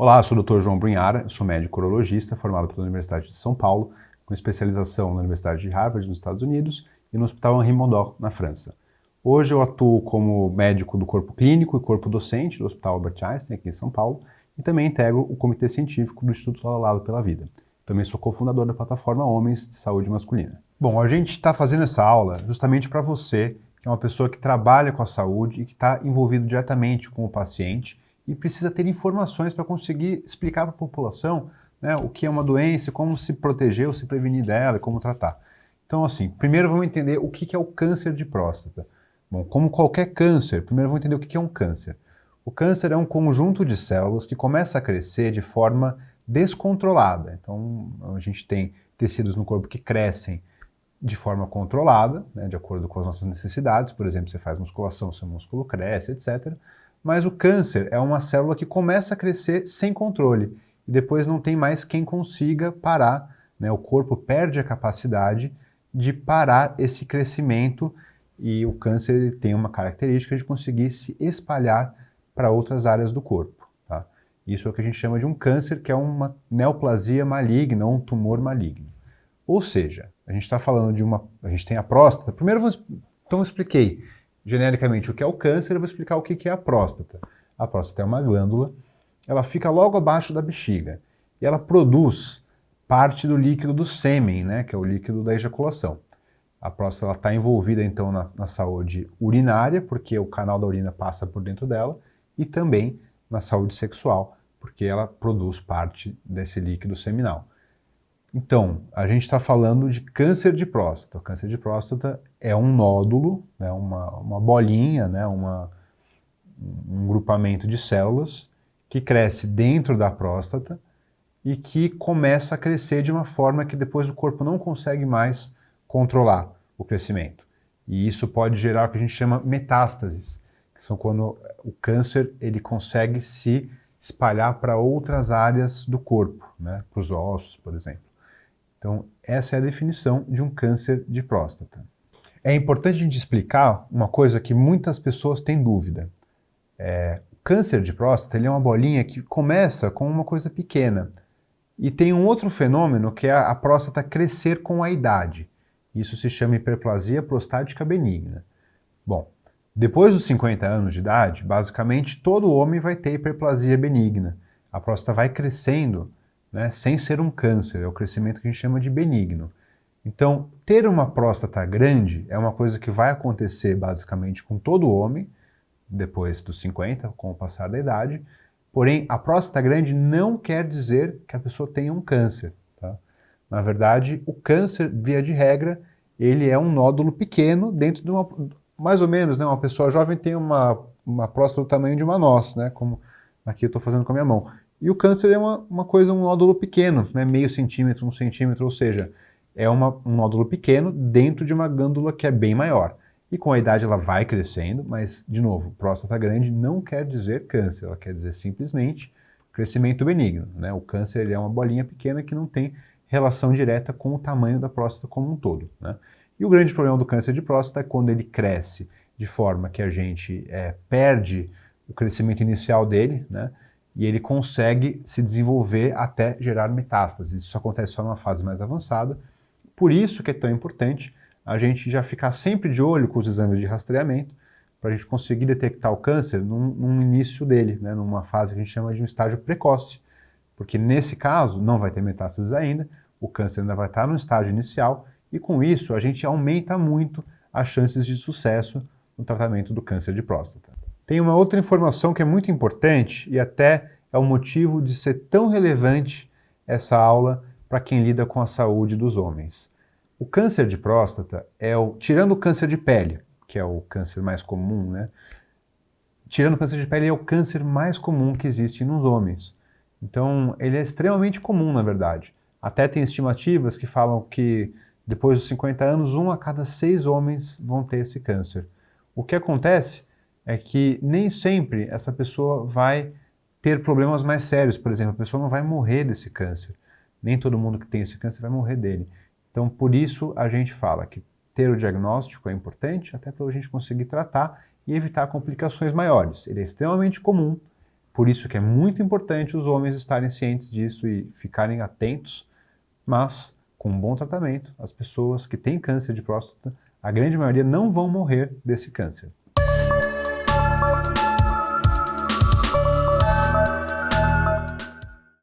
Olá, eu sou o Dr. João Brunhara, eu sou médico urologista formado pela Universidade de São Paulo, com especialização na Universidade de Harvard, nos Estados Unidos, e no Hospital Henri Mondor, na França. Hoje eu atuo como médico do corpo clínico e corpo docente do Hospital Albert Einstein, aqui em São Paulo, e também integro o comitê científico do Instituto Lado a Lado pela Vida. Também sou cofundador da plataforma Homens de Saúde Masculina. Bom, a gente está fazendo essa aula justamente para você, que é uma pessoa que trabalha com a saúde e que está envolvido diretamente com o paciente, e precisa ter informações para conseguir explicar para a população, né, o que é uma doença, como se proteger ou se prevenir dela e como tratar. Então, assim, primeiro vamos entender o que é o câncer de próstata. Bom, como qualquer câncer, primeiro vamos entender o que é um câncer. O câncer é um conjunto de células que começa a crescer de forma descontrolada. Então, a gente tem tecidos no corpo que crescem de forma controlada, né, de acordo com as nossas necessidades. Por exemplo, você faz musculação, seu músculo cresce, etc. Mas o câncer é uma célula que começa a crescer sem controle e depois não tem mais quem consiga parar, né? O corpo perde a capacidade de parar esse crescimento e o câncer tem uma característica de conseguir se espalhar para outras áreas do corpo. Tá? Isso é o que a gente chama de um câncer, que é uma neoplasia maligna, ou um tumor maligno. Ou seja, a gente está falando de a gente tem a próstata. Primeiro, então eu expliquei genericamente o que é o câncer, eu vou explicar o que é a próstata. A próstata é uma glândula, ela fica logo abaixo da bexiga e ela produz parte do líquido do sêmen, né, que é o líquido da ejaculação. A próstata está envolvida então na saúde urinária, porque o canal da urina passa por dentro dela, e também na saúde sexual, porque ela produz parte desse líquido seminal. Então, a gente está falando de câncer de próstata. O câncer de próstata é um nódulo, né, uma bolinha, né, um grupamento de células que cresce dentro da próstata e que começa a crescer de uma forma que depois o corpo não consegue mais controlar o crescimento. E isso pode gerar o que a gente chama metástases, que são quando o câncer ele consegue se espalhar para outras áreas do corpo, né, para os ossos, por exemplo. Então, essa é a definição de um câncer de próstata. É importante a gente explicar uma coisa que muitas pessoas têm dúvida. O câncer de próstata ele é uma bolinha que começa com uma coisa pequena. E tem um outro fenômeno que é a próstata crescer com a idade. Isso se chama hiperplasia prostática benigna. Bom, depois dos 50 anos de idade, basicamente todo homem vai ter hiperplasia benigna. A próstata vai crescendo, né, sem ser um câncer, é o crescimento que a gente chama de benigno. Então, ter uma próstata grande é uma coisa que vai acontecer basicamente com todo homem, depois dos 50, com o passar da idade, porém, a próstata grande não quer dizer que a pessoa tenha um câncer. Tá? Na verdade, o câncer, via de regra, ele é um nódulo pequeno dentro de mais ou menos, né, uma pessoa jovem tem uma próstata do tamanho de uma noz, né, como aqui eu estou fazendo com a minha mão. E o câncer é uma coisa, um nódulo pequeno, né, meio centímetro, 1 centímetro, ou seja, é um nódulo pequeno dentro de uma glândula que é bem maior. E com a idade ela vai crescendo, mas, de novo, próstata grande não quer dizer câncer, ela quer dizer simplesmente crescimento benigno. Né? O câncer ele é uma bolinha pequena que não tem relação direta com o tamanho da próstata como um todo. Né? E o grande problema do câncer de próstata é quando ele cresce de forma que a gente perde o crescimento inicial dele, né? E ele consegue se desenvolver até gerar metástases. Isso acontece só numa fase mais avançada. Por isso que é tão importante a gente já ficar sempre de olho com os exames de rastreamento para a gente conseguir detectar o câncer num início dele, né, numa fase que a gente chama de um estágio precoce. Porque nesse caso não vai ter metástases ainda, o câncer ainda vai estar no estágio inicial e com isso a gente aumenta muito as chances de sucesso no tratamento do câncer de próstata. Tem uma outra informação que é muito importante e até é o motivo de ser tão relevante essa aula para quem lida com a saúde dos homens. O câncer de próstata tirando o câncer de pele, que é o câncer mais comum, né? Tirando o câncer de pele, é o câncer mais comum que existe nos homens. Então, ele é extremamente comum, na verdade. Até tem estimativas que falam que depois dos 50 anos, 1 a cada 6 homens vão ter esse câncer. O que acontece é que nem sempre essa pessoa vai ter problemas mais sérios. Por exemplo, a pessoa não vai morrer desse câncer. Nem todo mundo que tem esse câncer vai morrer dele. Então, por isso, a gente fala que ter o diagnóstico é importante, até para a gente conseguir tratar e evitar complicações maiores. Ele é extremamente comum, Por isso que é muito importante os homens estarem cientes disso e ficarem atentos, mas com um bom tratamento, as pessoas que têm câncer de próstata, a grande maioria não vão morrer desse câncer.